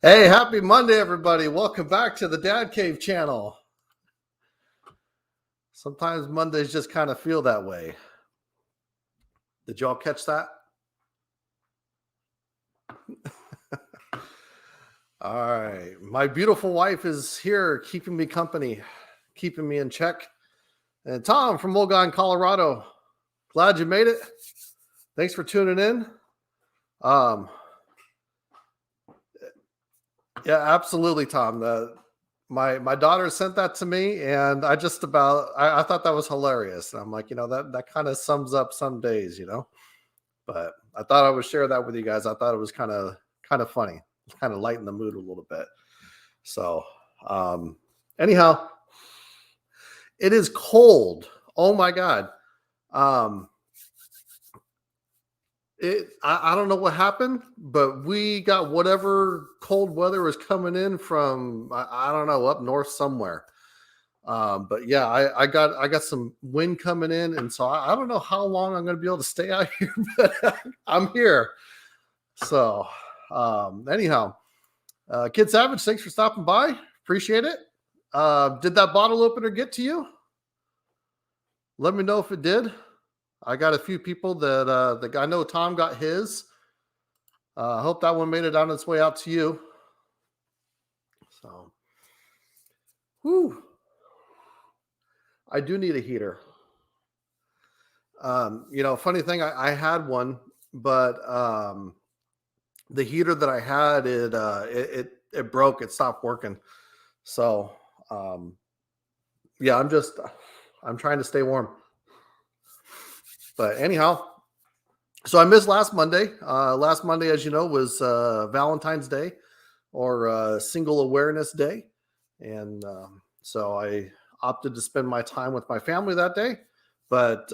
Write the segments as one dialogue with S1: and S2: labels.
S1: Hey, happy Monday, everybody. Welcome back to the Dad Cave channel. Sometimes Mondays just kind of feel that way. Did y'all catch that? All right. My beautiful wife is here keeping me company, keeping me in check. And Tom from Mulgine, Colorado. Glad you made it. Thanks for tuning in. Yeah, absolutely, Tom. My daughter sent that to me, and I thought that was hilarious. And I'm like, that kind of sums up some days, But I thought I would share that with you guys. I thought it was kind of funny. It's kind of lighten the mood a little bit. So, anyhow, it is cold. Oh my God. I don't know what happened, but we got whatever cold weather was coming in from, I don't know, up north somewhere. But yeah, I got some wind coming in. And so I don't know how long I'm going to be able to stay out here, but I'm here. So, anyhow, Kid Savage, thanks for stopping by. Appreciate it. Did that bottle opener get to you? Let me know if it did. I got a few people that I know Tom got his. I hope that one made it on its way out to you. So, whew. I do need a heater. Funny thing, I had one, but the heater that I had, it broke. It stopped working. So, yeah, I'm trying to stay warm. But anyhow, so I missed last Monday. Last Monday, as you know, was Valentine's Day or Single Awareness Day. And so I opted to spend my time with my family that day. But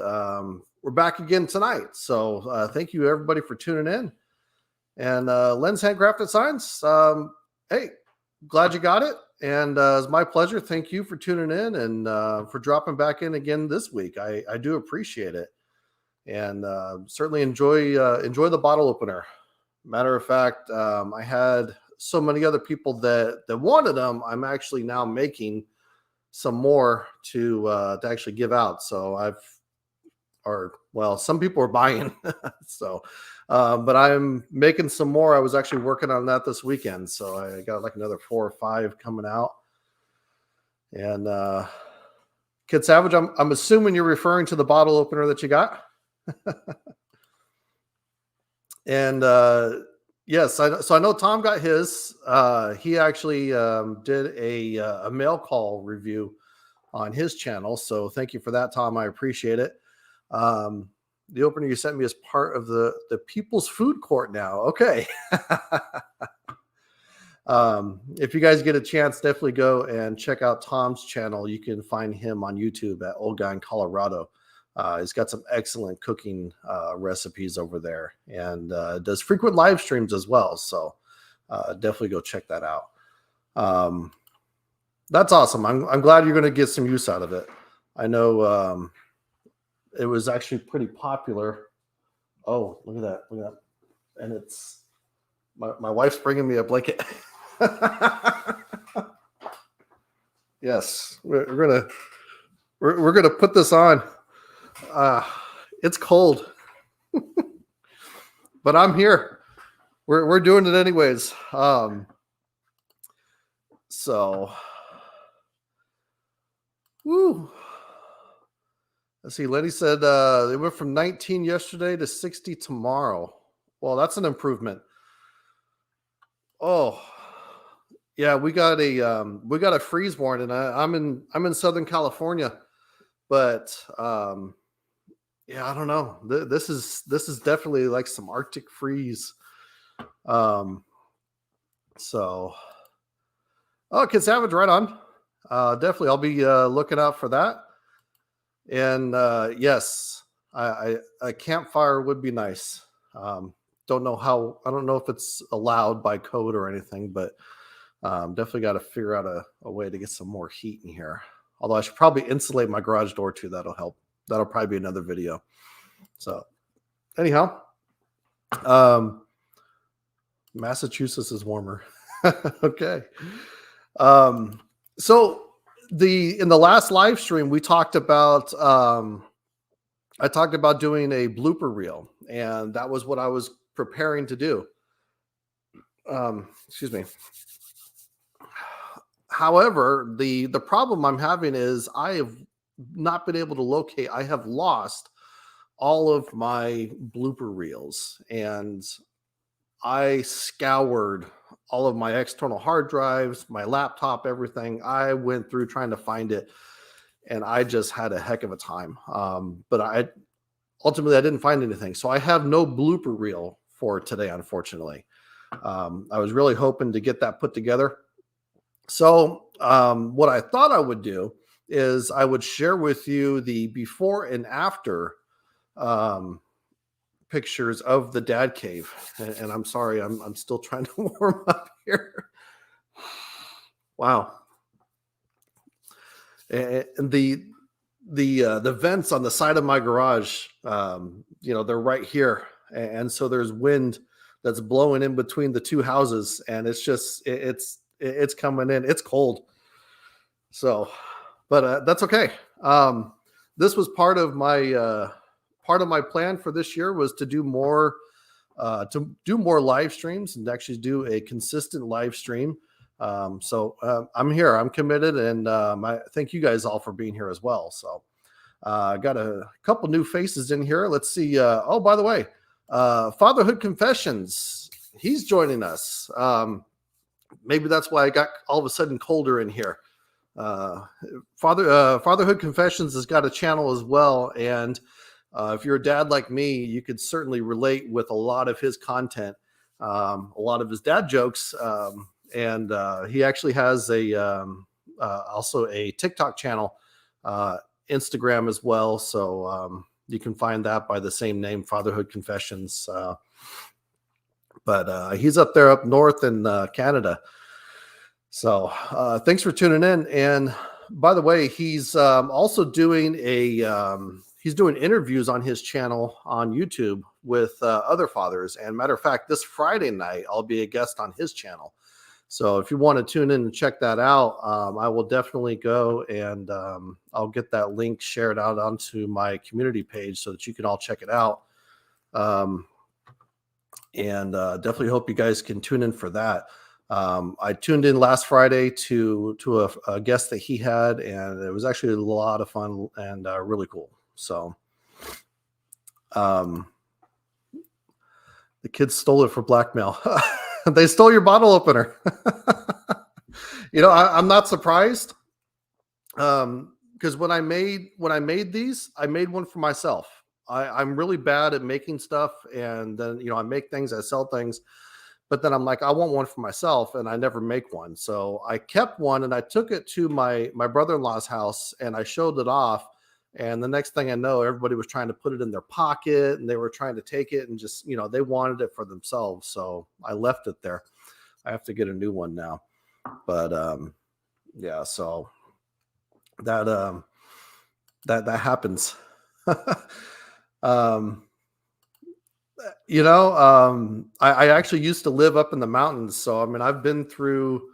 S1: we're back again tonight. So thank you, everybody, for tuning in. And Len's Handcrafted Signs, hey, glad you got it. And it's my pleasure. Thank you for tuning in and for dropping back in again this week. I do appreciate it. And certainly enjoy the bottle opener. Matter of fact, I had so many other people that wanted them. I'm actually now making some more to actually give out. So some people are buying. So, but I'm making some more. I was actually working on that this weekend. So I got like another 4 or 5 coming out. And Kid Savage, I'm assuming you're referring to the bottle opener that you got. And yes, so I know Tom got his. He actually did a mail call review on his channel. So thank you for that, Tom. I appreciate it. The opener you sent me is part of the People's Food Court now. Okay. If you guys get a chance, definitely go and check out Tom's channel. You can find him on YouTube at Old Guy in Colorado. He's got some excellent cooking recipes over there, and does frequent live streams as well. So definitely go check that out. That's awesome. I'm glad you're going to get some use out of it. I know it was actually pretty popular. Oh, look at that! Look at that! And it's my wife's bringing me a blanket. Yes, we're gonna put this on. It's cold, but I'm here. We're doing it anyways. So, woo. Let's see. Lenny said they went from 19 yesterday to 60 tomorrow. Well, that's an improvement. Oh, yeah. We got a freeze warning. I'm in Southern California, but yeah, I don't know. This is definitely like some Arctic freeze. So, oh, Kid Savage, right on. Definitely, I'll be looking out for that. And yes, a campfire would be nice. I don't know if it's allowed by code or anything, but Definitely got to figure out a way to get some more heat in here. Although I should probably insulate my garage door too. That'll help. That'll probably be another video. So anyhow, Massachusetts is warmer. Okay. So in the last live stream, we talked about, I talked about doing a blooper reel, and that was what I was preparing to do. Excuse me. However, the problem I'm having is I have not been able to locate. I have lost all of my blooper reels, and I scoured all of my external hard drives, my laptop, everything. I went through trying to find it, and I just had a heck of a time. But I didn't find anything, so I have no blooper reel for today, unfortunately. I was really hoping to get that put together. So what I thought I would do is I would share with you the before and after pictures of the dad cave. And I'm sorry, I'm still trying to warm up here. Wow. And the vents on the side of my garage, they're right here. And so there's wind that's blowing in between the two houses, and it's just, it's coming in. It's cold. So, but that's okay. This was part of my plan for this year, was to do more live streams and actually do a consistent live stream. So I'm here, I'm committed, and I thank you guys all for being here as well. So I got a couple new faces in here. Let's see. Oh, by the way, Fatherhood Confessions, he's joining us. Maybe that's why I got all of a sudden colder in here. Fatherhood Confessions has got a channel as well, and if you're a dad like me, you could certainly relate with a lot of his content, a lot of his dad jokes, and he actually has also a TikTok channel, Instagram as well. So you can find that by the same name, Fatherhood Confessions. But he's up there up north in Canada. So thanks for tuning in. And by the way, he's also doing he's doing interviews on his channel on YouTube with other fathers. And matter of fact, this Friday night, I'll be a guest on his channel. So if you want to tune in and check that out, I will definitely go, and I'll get that link shared out onto my community page so that you can all check it out. And definitely hope you guys can tune in for that. I tuned in last Friday to a guest that he had, and it was actually a lot of fun and really cool. So the kids stole it for blackmail. They stole your bottle opener. I'm not surprised. Because when I made these, I made one for myself. I'm really bad at making stuff, and then I make things, I sell things, but then I'm like, I want one for myself, and I never make one. So I kept one, and I took it to my brother-in-law's house, and I showed it off. And the next thing I know, everybody was trying to put it in their pocket, and they were trying to take it and just, they wanted it for themselves. So I left it there. I have to get a new one now. But yeah, so that happens. I actually used to live up in the mountains. So, I mean, I've been through,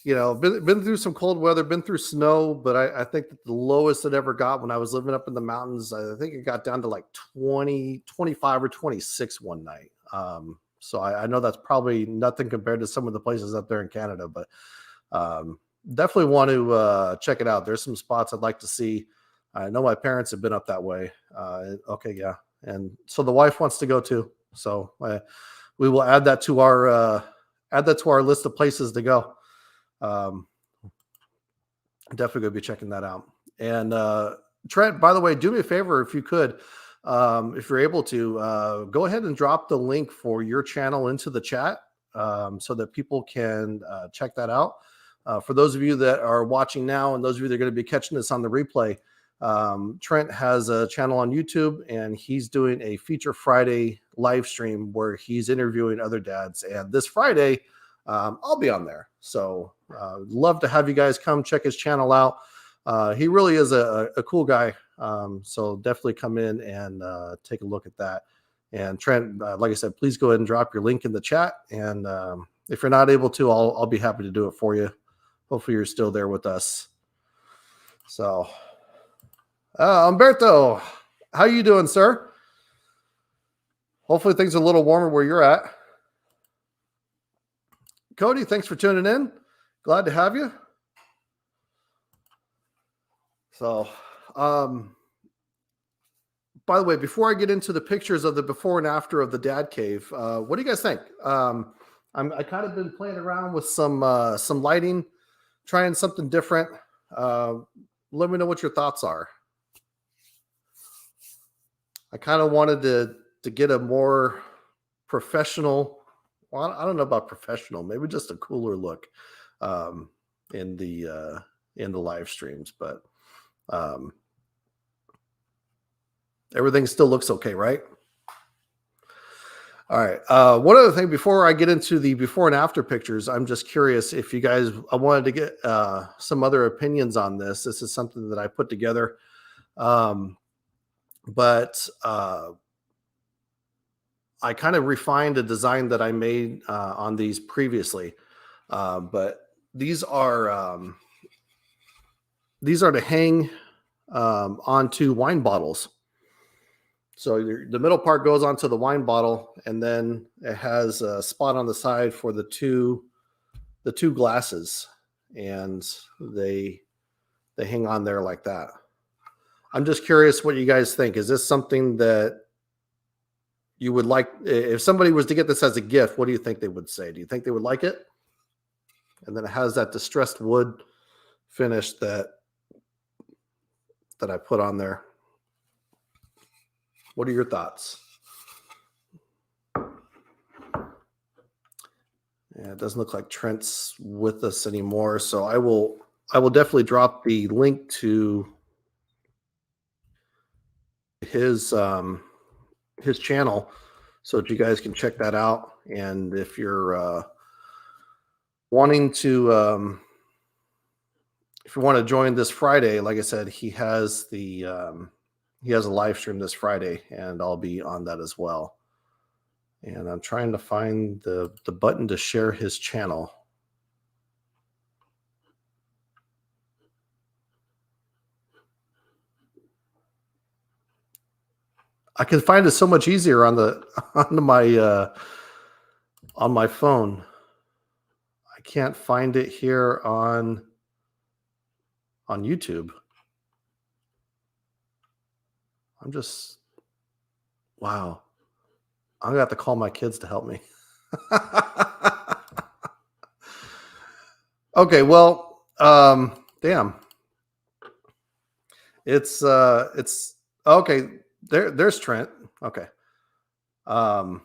S1: been through some cold weather, been through snow, but I think that the lowest it ever got when I was living up in the mountains, I think it got down to like 20, 25 or 26 one night. So I know that's probably nothing compared to some of the places up there in Canada, but definitely want to check it out. There's some spots I'd like to see. I know my parents have been up that way. Okay. Yeah. And so the wife wants to go too. So we will add that to our list of places to go. Definitely gonna be checking that out. And Trent, by the way, do me a favor if you could, if you're able to, go ahead and drop the link for your channel into the chat, so that people can check that out. For those of you that are watching now, and those of you that are going to be catching this on the replay, Trent has a channel on YouTube, and he's doing a Feature Friday live stream where he's interviewing other dads. And this Friday, I'll be on there. So love to have you guys come check his channel out. He really is a cool guy. So definitely come in and take a look at that. And Trent, like I said, please go ahead and drop your link in the chat. And if you're not able to, I'll be happy to do it for you. Hopefully you're still there with us. So, Umberto, how you doing, sir? Hopefully things are a little warmer where you're at. Cody, thanks for tuning in. Glad to have you. So, by the way, before I get into the pictures of the before and after of the dad cave, what do you guys think? I kind of been playing around with some lighting, trying something different. Let me know what your thoughts are. I kind of wanted to get a more professional. Well, I don't know about professional, maybe just a cooler look in the live streams, but everything still looks okay, right? All right. One other thing before I get into the before and after pictures, I'm just curious if you guys, I wanted to get some other opinions on this. This is something that I put together. But I kind of refined a design that I made on these previously. But these are to hang onto wine bottles. So the middle part goes onto the wine bottle, and then it has a spot on the side for the two glasses, and they hang on there like that. I'm just curious what you guys think. Is this something that you would like? If somebody was to get this as a gift, what do you think they would say? Do you think they would like it? And then it has that distressed wood finish that I put on there. What are your thoughts? Yeah, it doesn't look like Trent's with us anymore, so I will definitely drop the link to his channel so that you guys can check that out. And if you're wanting to if you want to join this Friday, like I said, he has a live stream this Friday, and I'll be on that as well. And I'm trying to find the button to share his channel. I can find it so much easier on my phone. I can't find it here on YouTube. Wow. I'm gonna have to call my kids to help me. Okay, well, damn. It's okay. There's Trent. Okay. All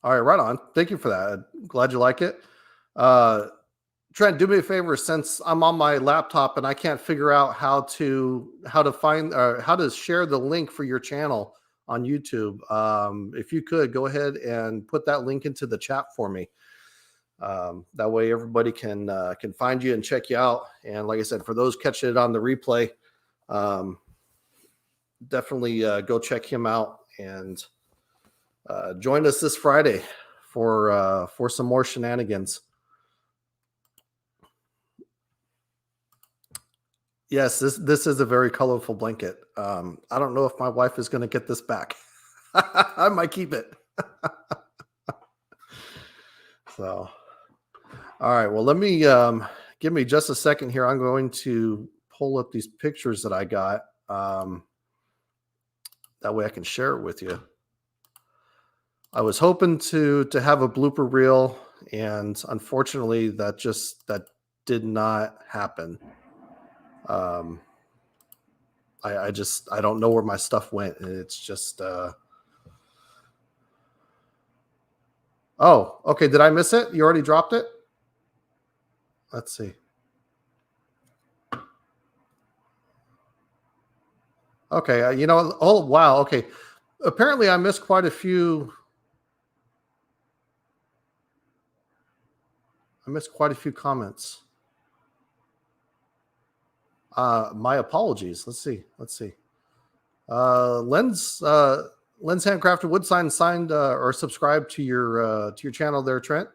S1: right, right on. Thank you for that. Glad you like it. Trent, do me a favor, since I'm on my laptop and I can't figure out how to find how to share the link for your channel on YouTube. If you could go ahead and put that link into the chat for me. That way everybody can find you and check you out. And like I said, for those catching it on the replay, definitely go check him out and join us this Friday for some more shenanigans. Yes, this is a very colorful blanket. I don't know if my wife is going to get this back. I might keep it. So, all right. Well, let me give me just a second here. I'm going to pull up these pictures that I got. That way I can share it with you. I was hoping to have a blooper reel, and unfortunately, that did not happen. I don't know where my stuff went. It's just, oh, okay. Did I miss it? You already dropped it? Let's see. Okay. You know, oh, wow. Okay. Apparently I missed quite a few. I missed quite a few comments. My apologies. Let's see. Len's Handcrafted Wood signed or subscribed to your channel there, Trent.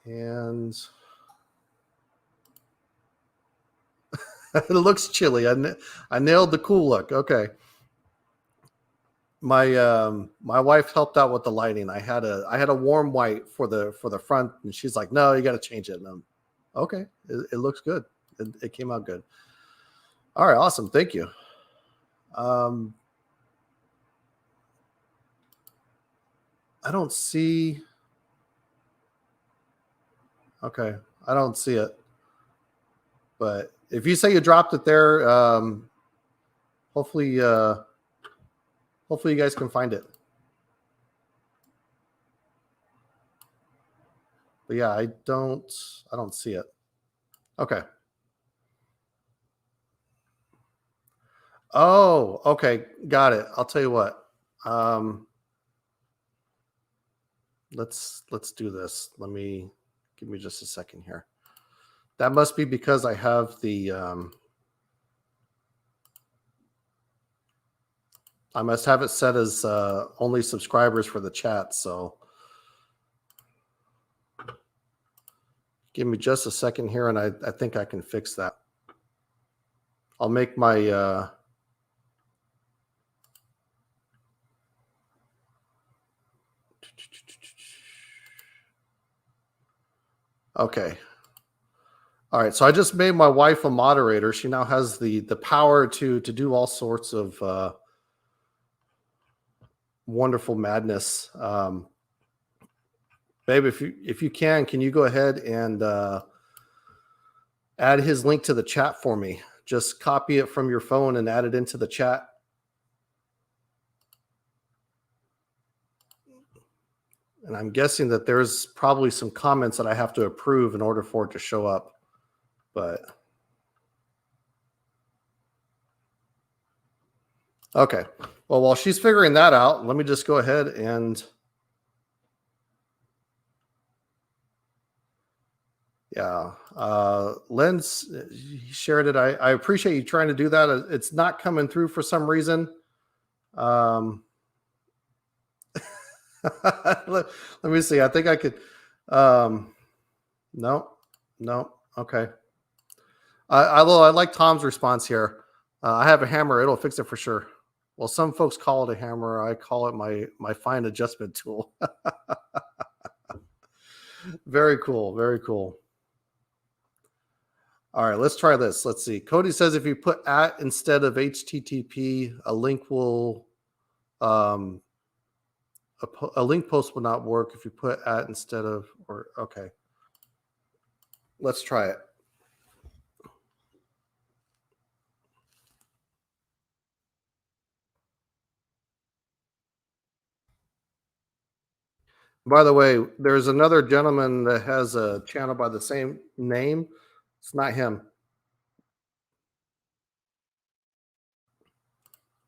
S1: And it looks chilly. I nailed the cool look. Okay. My wife helped out with the lighting. I had a warm white for the front, and she's like, "No, you got to change it." And I'm okay. It looks good. It came out good. All right, awesome. Thank you. I don't see. Okay, I don't see it. But if you say you dropped it there, hopefully you guys can find it. But yeah, I don't see it. Okay. Oh, okay, got it. I'll tell you what. Let's do this. Give me just a second here. That must be because I have the I must have it set as only subscribers for the chat. So give me just a second here, and I think I can fix that. I'll make my okay. All right, so I just made my wife a moderator. She now has the power to do all sorts of wonderful madness. Babe, if you can you go ahead and add his link to the chat for me? Just copy it from your phone and add it into the chat. And I'm guessing that there's probably some comments that I have to approve in order for it to show up. But okay. Well, while she's figuring that out, let me just go ahead and yeah. Len's shared it. I appreciate you trying to do that. It's not coming through for some reason. Let me see. I think I could. No. Okay. I like Tom's response here. I have a hammer. It'll fix it for sure. Well, some folks call it a hammer. I call it my fine adjustment tool. Very cool. Very cool. All right, let's try this. Let's see. Cody says if you put @ instead of HTTP, a link will a link post will not work if you put @ instead of or okay. Let's try it. By the way, there's another gentleman that has a channel by the same name. It's not him.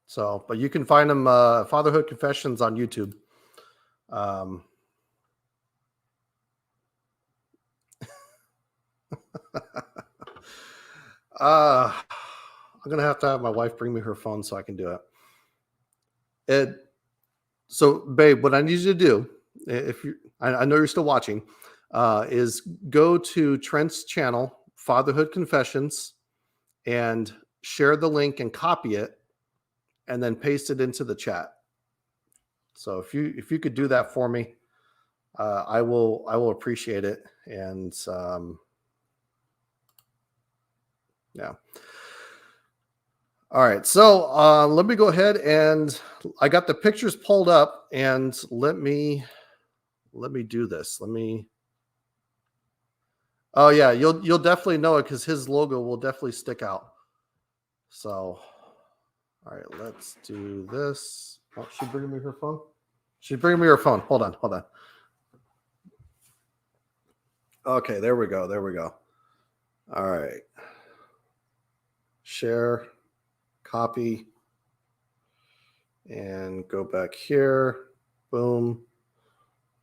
S1: So, but you can find him Fatherhood Confessions on YouTube. I'm gonna have to have my wife bring me her phone so I can do it. So, babe, what I need you to do, if you, I know you're still watching, is go to Trent's channel, Fatherhood Confessions, and share the link and copy it, and then paste it into the chat. So if you could do that for me, I will appreciate it. And yeah. All right. So let me go ahead and I got the pictures pulled up, and let me do this. Oh yeah, you'll definitely know it because his logo will definitely stick out. So, all right, let's do this. Oh, she bringing me her phone? She's bringing me her phone. Hold on. Okay, there we go. All right. Share, copy, and go back here. Boom,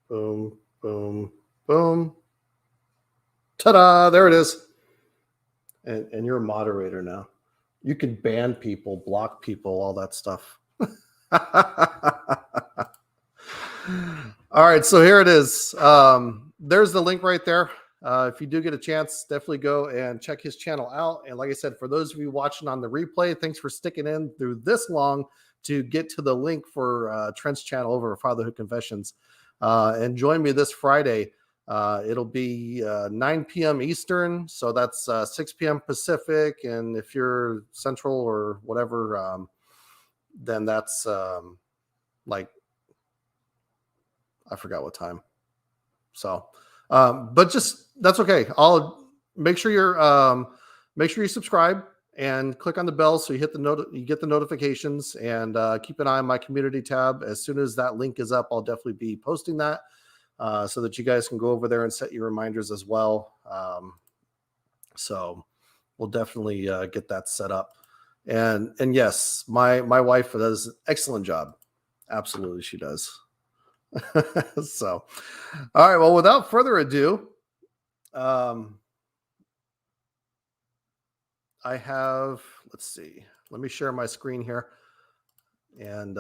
S1: boom, boom. Boom. Ta-da! There it is. And you're a moderator now. You can ban people, block people, all that stuff. All right, so here it is. There's the link right there. If you do get a chance, definitely go and check his channel out. And like I said, for those of you watching on the replay, thanks for sticking in through this long to get to the link for Trent's channel over at Fatherhood Confessions. And join me this Friday. It'll be 9 p.m. Eastern, so that's 6 p.m. Pacific. And if you're Central or whatever, then that's like, I forgot what time. So, but just that's okay. I'll make sure you subscribe and click on the bell so you hit you get the notifications, and keep an eye on my community tab. As soon as that link is up, I'll definitely be posting that so that you guys can go over there and set your reminders as well. So we'll definitely get that set up. And yes, my wife does an excellent job. Absolutely, she does. So, all right. Well, without further ado, I have, let's see, let me share my screen here. And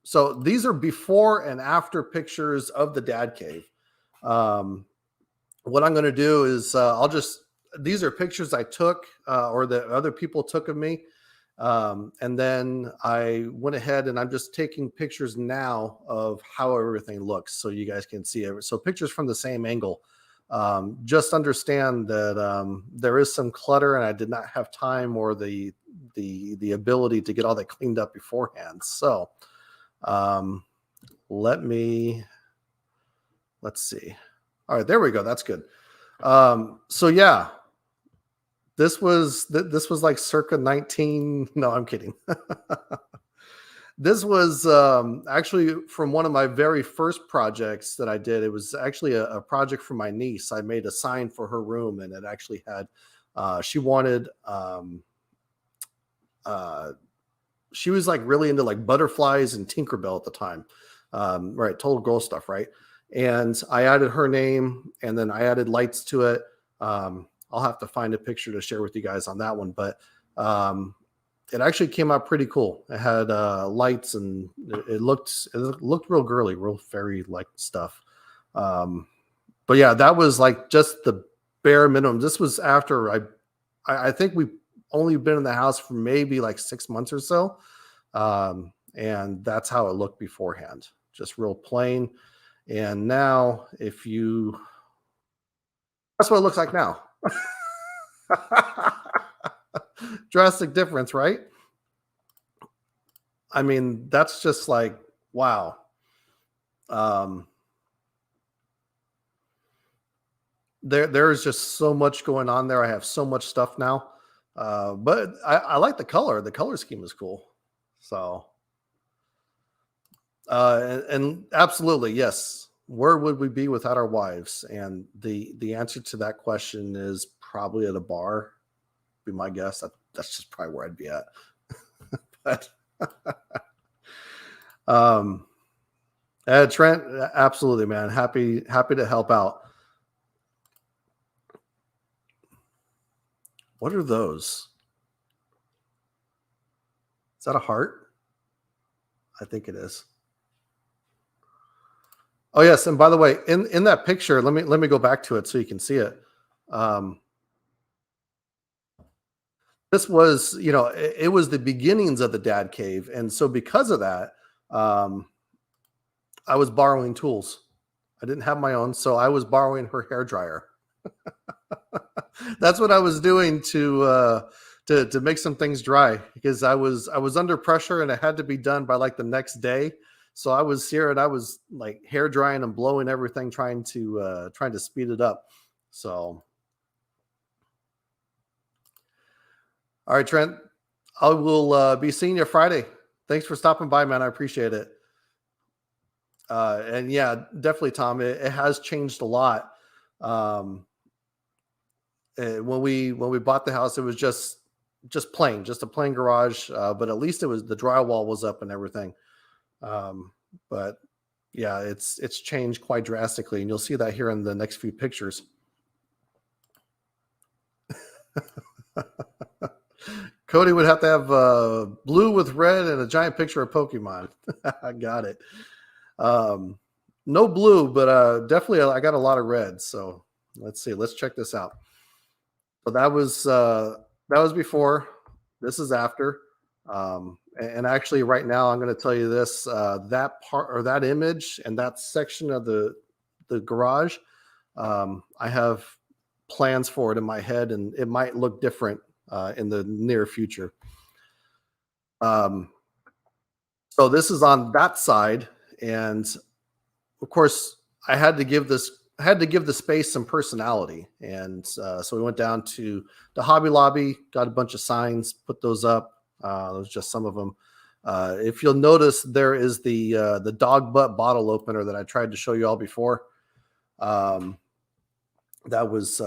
S1: so these are before and after pictures of the dad cave. What I'm going to do is these are pictures I took or that other people took of me. And then I went ahead and I'm just taking pictures now of how everything looks so you guys can see it. So pictures from the same angle. Just understand that there is some clutter and I did not have time or the ability to get all that cleaned up beforehand. So let's see. All right, there we go. That's good. So yeah. This was like circa 19. No, I'm kidding. This was actually from one of my very first projects that I did. It was actually a project for my niece. I made a sign for her room, and it actually had. She wanted. She was like really into like butterflies and Tinkerbell at the time, right? Total girl stuff, right? And I added her name, and then I added lights to it. I'll have to find a picture to share with you guys on that one, but it actually came out pretty cool. It had lights, and it looked real girly, real fairy like stuff. But yeah, that was like just the bare minimum. This was after I think we've only been in the house for maybe like 6 months or so, and that's how it looked beforehand, just real plain. And now, that's what it looks like now. Drastic difference, right? I mean, that's just like, wow. There is just so much going on there. I have so much stuff now. But I like the color. The color scheme is cool. So and absolutely, yes. Where would we be without our wives? And the answer to that question is probably at a bar. Be my guess. That's just probably where I'd be at. But Trent, absolutely, man. Happy to help out. What are those? Is that a heart? I think it is. Oh yes, and by the way, in that picture, let me go back to it so you can see it. This was, it was the beginnings of the dad cave, and so because of that, I was borrowing tools. I didn't have my own, so I was borrowing her hair dryer. That's what I was doing to make some things dry, because I was under pressure and it had to be done by like the next day. So I was here and I was like hair drying and blowing everything, trying to speed it up. So, all right, Trent, I will be seeing you Friday. Thanks for stopping by, man. I appreciate it. And yeah, definitely, Tom. It has changed a lot. When we bought the house, it was just a plain garage. But at least the drywall was up and everything. But Yeah, it's changed quite drastically, and you'll see that here in the next few pictures. Cody would have to have blue with red and a giant picture of Pokemon. I got it. Um, no blue, but definitely I got a lot of red. So let's see. Let's check this out. So that was before. This is after. And actually, right now, I'm going to tell you this: that part or that image and that section of the garage, I have plans for it in my head, and it might look different in the near future. Um, so this is on that side, and of course, I had to give the space some personality, and so we went down to the Hobby Lobby, got a bunch of signs, put those up. Those just some of them. If you'll notice, there is the dog butt bottle opener that I tried to show you all before. Um, that was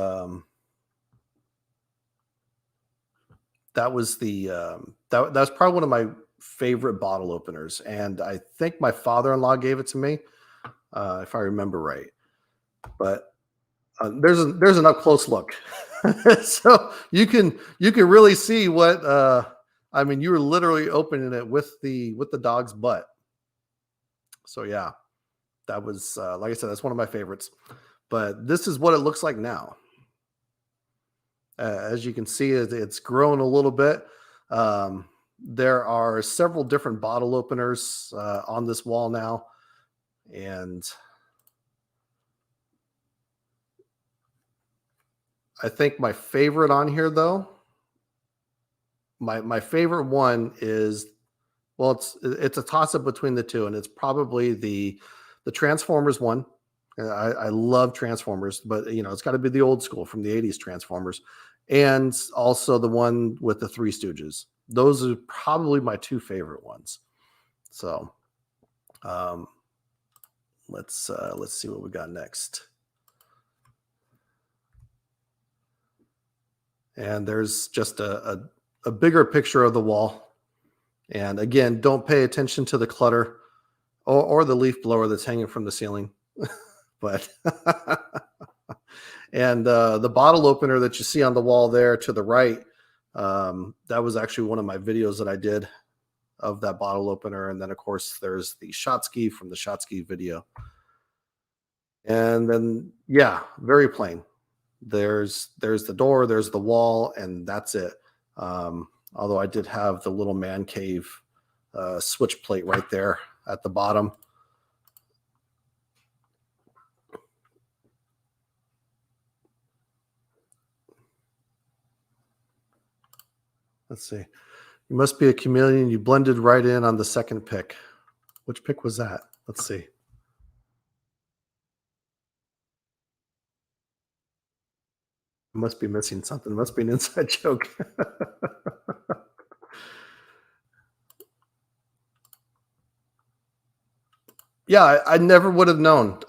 S1: that was that's probably one of my favorite bottle openers, and I think my father-in-law gave it to me, if I remember right. But there's an up close look, so you can really see what I mean. You were literally opening it with the dog's butt. So yeah, that was like I said, that's one of my favorites. But this is what it looks like now. As you can see, it's grown a little bit. There are several different bottle openers on this wall now, and I think my favorite on here, though, my favorite one is, well, it's a toss up between the two, and it's probably the Transformers one. I love Transformers, but you know it's got to be the old school from the '80s Transformers, and also the one with the Three Stooges. Those are probably my two favorite ones. So um, let's see what we got next. And there's just a bigger picture of the wall. And again, don't pay attention to the clutter or the leaf blower that's hanging from the ceiling. But and the bottle opener that you see on the wall there to the right, that was actually one of my videos that I did of that bottle opener. And then, of course, there's the shot ski from the shot ski video. And then, yeah, very plain. There's the door, there's the wall, and that's it. Although I did have the little man cave switch plate right there at the bottom. Let's see. You must be a chameleon. You blended right in on the second pick. Which pick was that? Let's see. I must be missing something. It must be an inside joke. Yeah, I never would have known.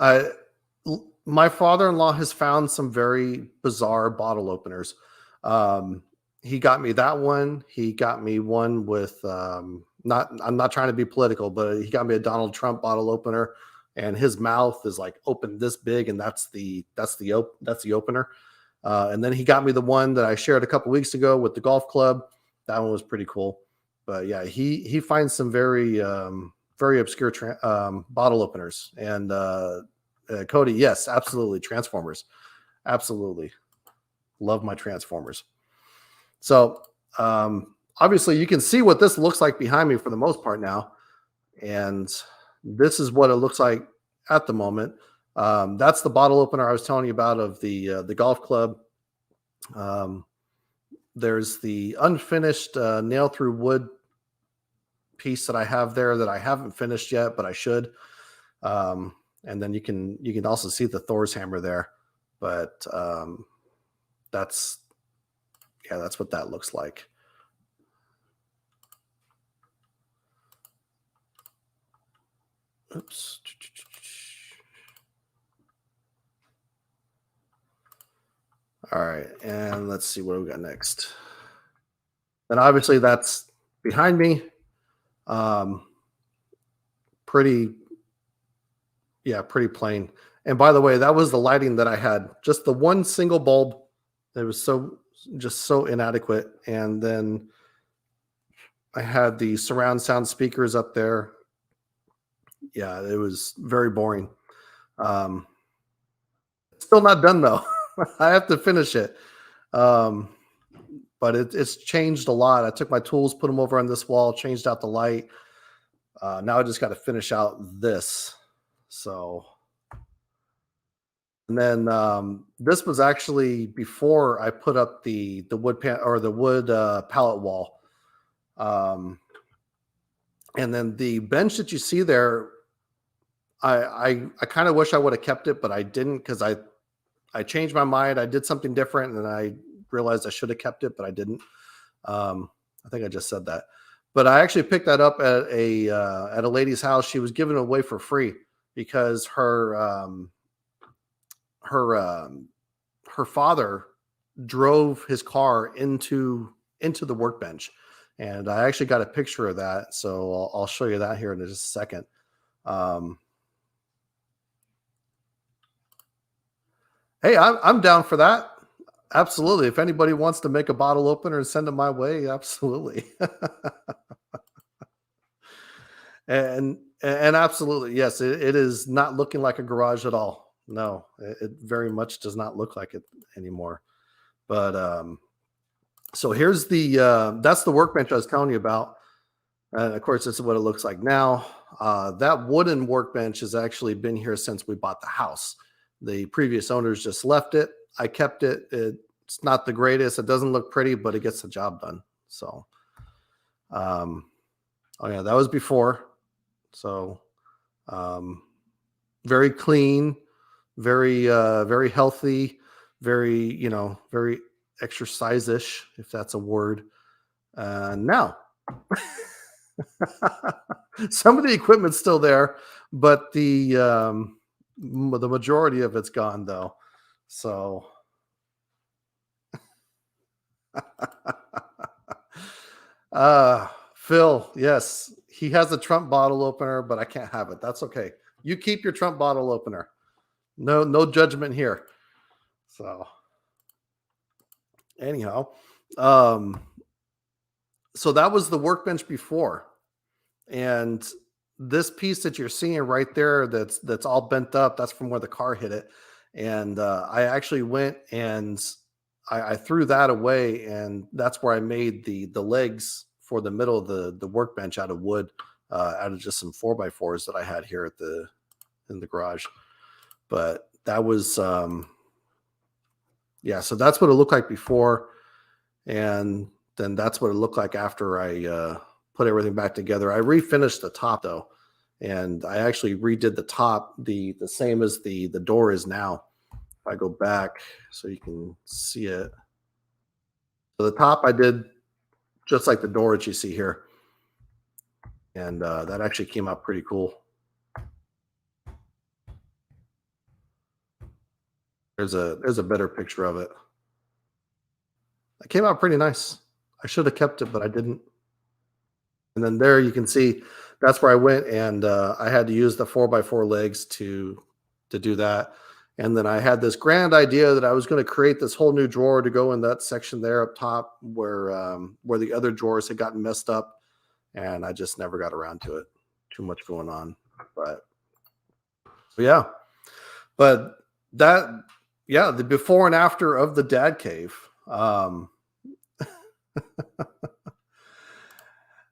S1: My father-in-law has found some very bizarre bottle openers. Um, he got me that one. He got me one with not. I'm not trying to be political, but he got me a Donald Trump bottle opener, and his mouth is like open this big, and that's the opener. And then he got me the one that I shared a couple weeks ago with the golf club. That one was pretty cool. But yeah, he finds some very obscure bottle openers. And Cody, yes, absolutely, Transformers, absolutely, love my Transformers. So obviously, you can see what this looks like behind me for the most part now, and this is what it looks like at the moment. That's the bottle opener I was telling you about of the golf club. Um, there's the unfinished nail through wood piece that I have there that I haven't finished yet, but I should. And then you can also see the Thor's hammer there, but that's that's what that looks like. Oops. All right, and let's see what we got next. And obviously that's behind me. Um, pretty Yeah, pretty plain. And by the way, that was the lighting that I had. Just the one single bulb. It was just so inadequate. And then I had the surround sound speakers up there. Yeah, it was very boring. Um, Still not done though. I have to finish it. Um, but it's changed a lot. I took my tools, put them over on this wall, changed out the light. Now I just got to finish out this. So, and then this was actually before I put up the wood pan or the wood pallet wall. Um, and then the bench that you see there, I kind of wish I would have kept it, but I didn't because I changed my mind. I did something different, and I realized I should have kept it, but I didn't. I think I just said that, but I actually picked that up at a lady's house. She was giving it away for free because her her father drove his car into the workbench, and I actually got a picture of that. So I'll show you that here in just a second. Hey, I'm down for that. Absolutely. If anybody wants to make a bottle opener and send it my way, absolutely. And absolutely, yes, it is not looking like a garage at all. No, it very much does not look like it anymore. But so here's the that's the workbench I was telling you about. And of course, this is what it looks like now. That wooden workbench has actually been here since we bought the house. The previous owners just left it. I kept it. It's not the greatest. It doesn't look pretty, but it gets the job done. So, oh yeah, that was before. So, very clean, very healthy, very exercise-ish, if that's a word. Now, some of the equipment's still there, but the majority of it's gone though. So Phil, yes, he has a Trump bottle opener, but I can't have it. That's okay. You keep your Trump bottle opener. No judgment here. So anyhow, um, so that was the workbench before, and this piece that you're seeing right there, that's all bent up. That's from where the car hit it, and I actually went and I threw that away, and that's where I made the legs for the middle of the workbench out of wood, out of just some 4x4s that I had here in the garage. But that was yeah, so that's what it looked like before, and then that's what it looked like after I put everything back together. I refinished the top though, and I actually redid the top the same as the door is now. If I go back so you can see it. So the top I did just like the door that you see here, and that actually came out pretty cool. There's a better picture of it. It came out pretty nice. I should have kept it, but I didn't. And then there you can see that's where I went, and I had to use the 4x4 legs to do that. And then I had this grand idea that I was going to create this whole new drawer to go in that section there up top where the other drawers had gotten messed up, and I just never got around to it. Too much going on, but yeah. But that, yeah, the before and after of the dad cave. All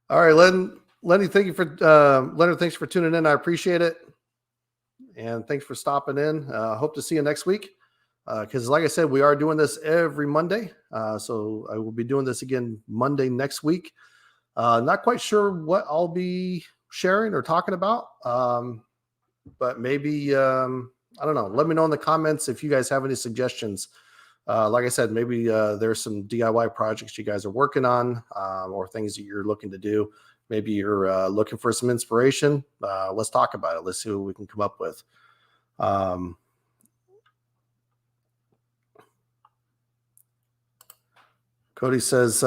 S1: right, Lenny, thank you for Leonard. Thanks for tuning in. I appreciate it, and thanks for stopping in. Hope to see you next week. Because, like I said, we are doing this every Monday. So I will be doing this again Monday next week. Not quite sure what I'll be sharing or talking about, but maybe I don't know. Let me know in the comments if you guys have any suggestions. Like I said, maybe there's some DIY projects you guys are working on, or things that you're looking to do. Maybe you're looking for some inspiration. Let's talk about it. Let's see what we can come up with. Cody says,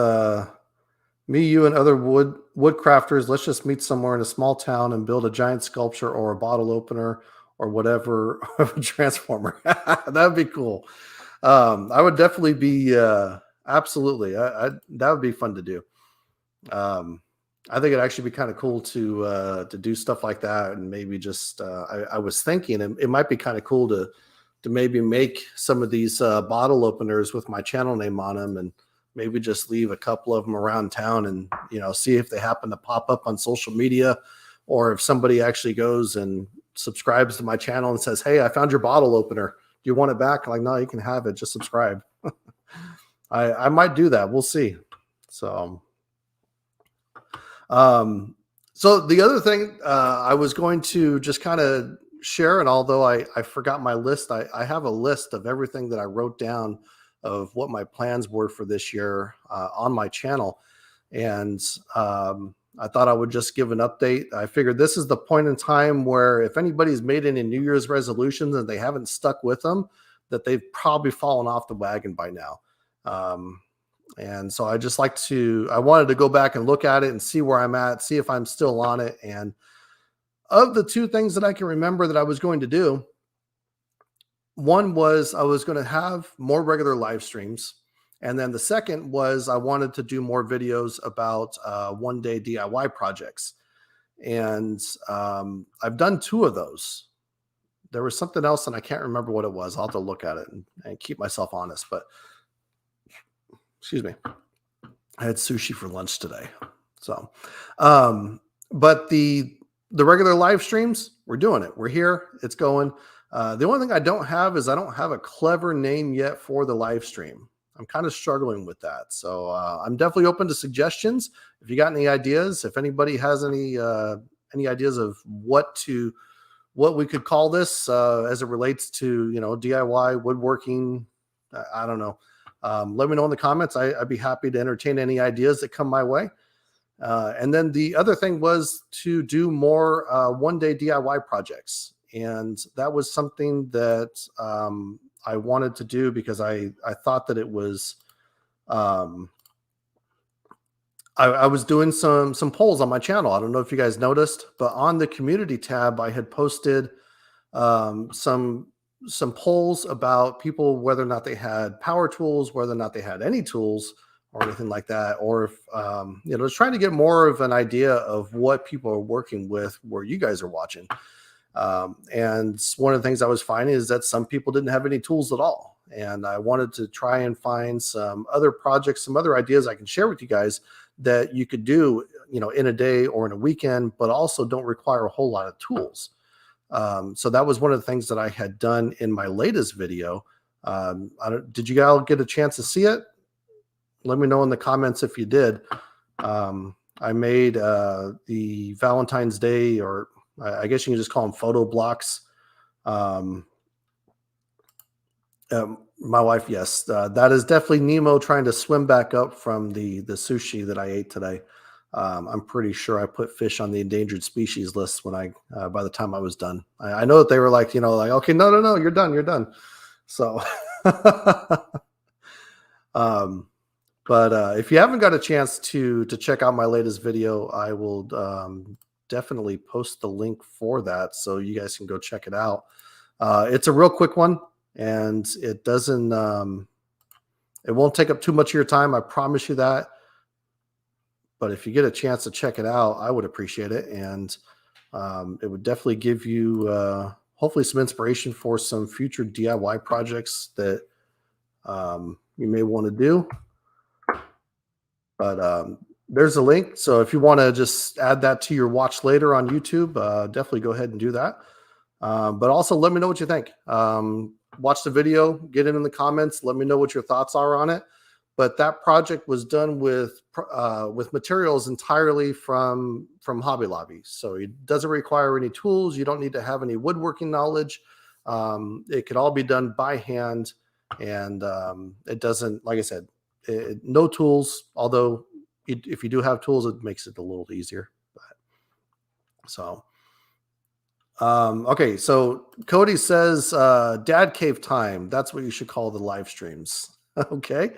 S1: me, you, and other wood crafters, let's just meet somewhere in a small town and build a giant sculpture or a bottle opener or whatever of a transformer. That would be cool. I would definitely be absolutely. That would be fun to do. Um, I think it'd actually be kind of cool to do stuff like that, and maybe just I was thinking it might be kind of cool to maybe make some of these bottle openers with my channel name on them, and maybe just leave a couple of them around town, and see if they happen to pop up on social media, or if somebody actually goes and subscribes to my channel and says, "Hey, I found your bottle opener. Do you want it back?" I'm like, no, you can have it. Just subscribe. I might do that. We'll see. So. So the other thing I was going to just kind of share, and although I forgot my list, I have a list of everything that I wrote down of what my plans were for this year on my channel. And I thought I would just give an update. I figured this is the point in time where if anybody's made any New Year's resolutions and they haven't stuck with them, that they've probably fallen off the wagon by now. And so I wanted to go back and look at it and see where I'm at, see if I'm still on it. And of the two things that I can remember that I was going to do, one was I was going to have more regular live streams. And then the second was I wanted to do more videos about one-day DIY projects. And I've done two of those. There was something else and I can't remember what it was. I'll have to look at it and keep myself honest. But excuse me, I had sushi for lunch today. So, but the regular live streams, we're doing it. We're here. It's going. The only thing I don't have is I don't have a clever name yet for the live stream. I'm kind of struggling with that. So I'm definitely open to suggestions. If you got any ideas, if anybody has any ideas of what we could call this as it relates to, DIY woodworking, I don't know. Let me know in the comments. I'd be happy to entertain any ideas that come my way. And then the other thing was to do more one-day DIY projects. And that was something that I wanted to do because I thought that it was, I was doing some polls on my channel. I don't know if you guys noticed, but on the community tab, I had posted some polls about people, whether or not they had power tools, whether or not they had any tools or anything like that, or if just trying to get more of an idea of what people are working with where you guys are watching. And one of the things I was finding is that some people didn't have any tools at all, and I wanted to try and find some other projects, some other ideas I can share with you guys that you could do in a day or in a weekend, but also don't require a whole lot of tools. So that was one of the things that I had done in my latest video. Did you guys get a chance to see it? Let me know in the comments if you did. I made the Valentine's Day, or I guess you can just call them photo blocks. My wife, yes, that is definitely Nemo trying to swim back up from the sushi that I ate today. I'm pretty sure I put fish on the endangered species list when by the time I was done. I know that they were like, okay, no, you're done. So, but if you haven't got a chance to check out my latest video, I will definitely post the link for that so you guys can go check it out. It's a real quick one, and it doesn't, it won't take up too much of your time. I promise you that. But if you get a chance to check it out, I would appreciate it. And it would definitely give you hopefully some inspiration for some future DIY projects that you may want to do. But there's a link. So if you want to just add that to your watch later on YouTube, definitely go ahead and do that. But also let me know what you think. Watch the video, get it in the comments. Let me know what your thoughts are on it. But that project was done with materials entirely from Hobby Lobby. So it doesn't require any tools. You don't need to have any woodworking knowledge. It could all be done by hand. And it doesn't, like I said, no tools. Although if you do have tools, it makes it a little easier. So, okay. So Cody says, Dad Cave time. That's what you should call the live streams. Okay.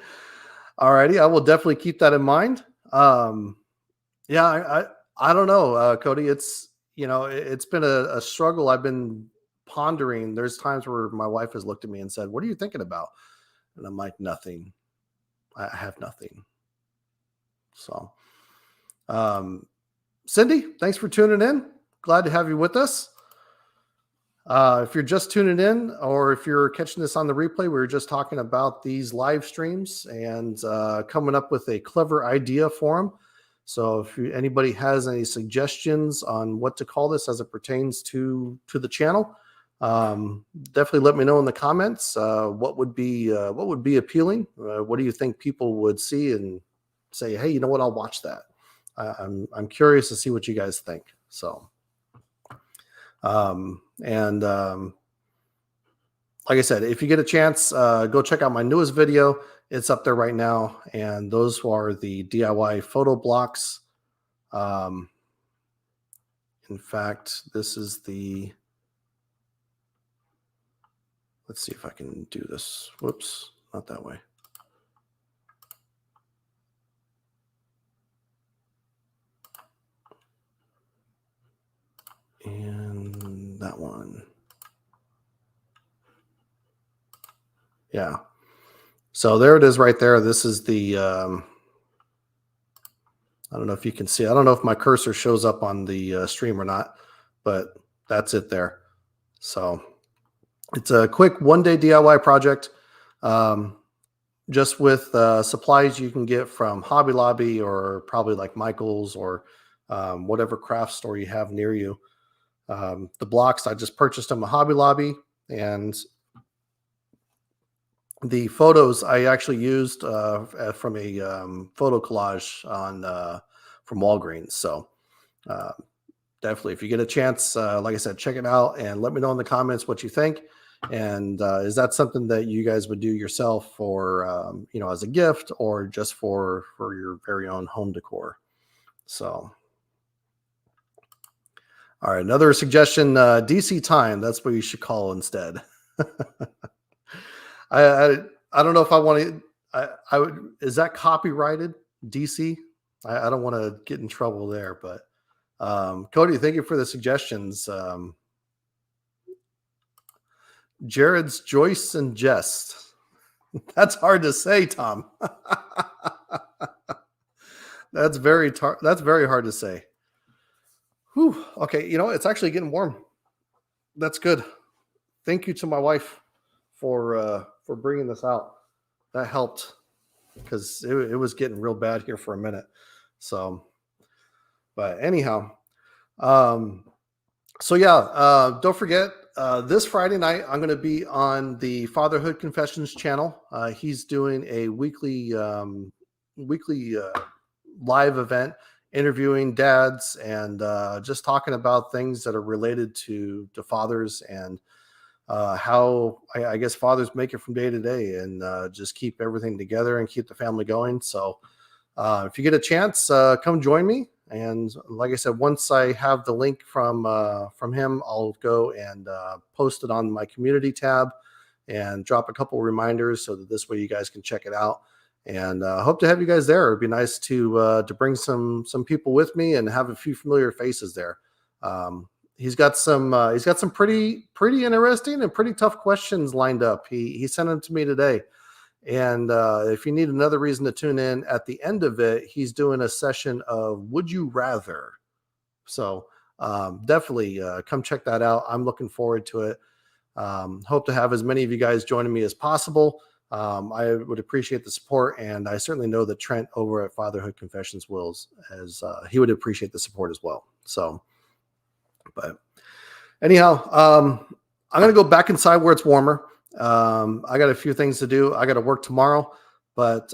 S1: Alrighty, I will definitely keep that in mind. Yeah, I don't know, Cody. It's it's been a struggle. I've been pondering. There's times where my wife has looked at me and said, "What are you thinking about?" And I'm like, "Nothing. I have nothing." So, Cindy, thanks for tuning in. Glad to have you with us. If you're just tuning in, or if you're catching this on the replay, we were just talking about these live streams and coming up with a clever idea for them. So if anybody has any suggestions on what to call this as it pertains to the channel, definitely let me know in the comments. What would be appealing? What do you think people would see and say, "Hey, you know what? I'll watch that." I'm curious to see what you guys think. So, like I said, if you get a chance, go check out my newest video. It's up there right now, and those are the DIY photo blocks. In fact, this is the. Let's see if I can do this. Whoops, not that way. And that one. Yeah. So there it is right there. This is the, I don't know if you can see, I don't know if my cursor shows up on the stream or not, but that's it there. So it's a quick 1-day DIY project, just with supplies you can get from Hobby Lobby or probably like Michael's or whatever craft store you have near you. The blocks, I just purchased them at Hobby Lobby, and the photos I actually used from a photo collage on from Walgreens. So definitely, if you get a chance, like I said, check it out and let me know in the comments what you think. And is that something that you guys would do yourself, or as a gift, or just for your very own home decor? So, all right, another suggestion: DC time. That's what you should call instead. I don't know if I want to. I would. Is that copyrighted, DC? I don't want to get in trouble there. But Cody, thank you for the suggestions. Jared's Joyce and Jest. That's hard to say, Tom. That's very hard to say. Whew. Okay, it's actually getting warm. That's good. Thank you to my wife for bringing this out. That helped, because it was getting real bad here for a minute. So, but anyhow, so yeah, don't forget, this Friday night I'm going to be on the Fatherhood Confessions channel. He's doing a weekly live event, interviewing dads and just talking about things that are related to fathers, and how I guess fathers make it from day to day, and just keep everything together and keep the family going. So if you get a chance, come join me. And like I said, once I have the link from him, I'll go and post it on my community tab and drop a couple reminders so that this way you guys can check it out. And hope to have you guys there. It'd be nice to bring some people with me and have a few familiar faces there. He's got some pretty interesting and pretty tough questions lined up. He sent them to me today. And if you need another reason to tune in, at the end of it, he's doing a session of Would You Rather. So definitely come check that out. I'm looking forward to it. Hope to have as many of you guys joining me as possible. I would appreciate the support, and I certainly know that Trent over at Fatherhood Confessions he would appreciate the support as well. So, but anyhow, I'm going to go back inside where it's warmer. I got a few things to do. I got to work tomorrow, but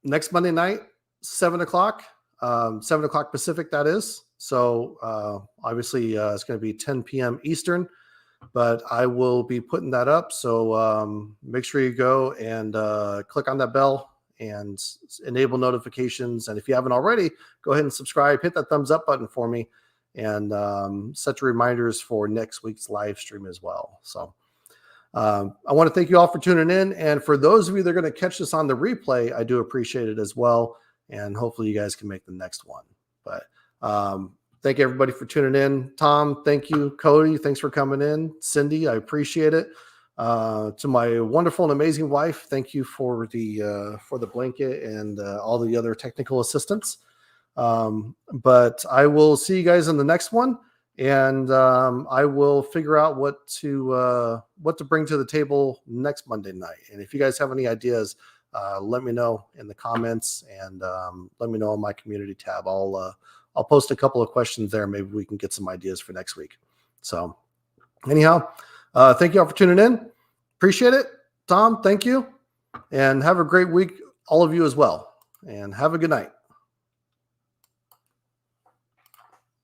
S1: next Monday night, 7:00, 7:00 Pacific, that is. So obviously it's going to be 10 p.m. Eastern, but I will be putting that up. So make sure you go and click on that bell and enable notifications. And if you haven't already, go ahead and subscribe, hit that thumbs up button for me, and set your reminders for next week's live stream as well. So I want to thank you all for tuning in. And for those of you that are going to catch this on the replay, I do appreciate it as well. And hopefully you guys can make the next one. But Thank everybody for tuning in. Tom, thank you. Cody, thanks for coming in. Cindy, I appreciate it. To my wonderful and amazing wife, thank you for the blanket and all the other technical assistance. But I will see you guys in the next one, and I will figure out what to bring to the table next Monday night. And if you guys have any ideas, let me know in the comments, and let me know on my community tab. I'll post a couple of questions there. Maybe we can get some ideas for next week. So anyhow, thank you all for tuning in. Appreciate it. Tom, thank you. And have a great week, all of you as well. And have a good night.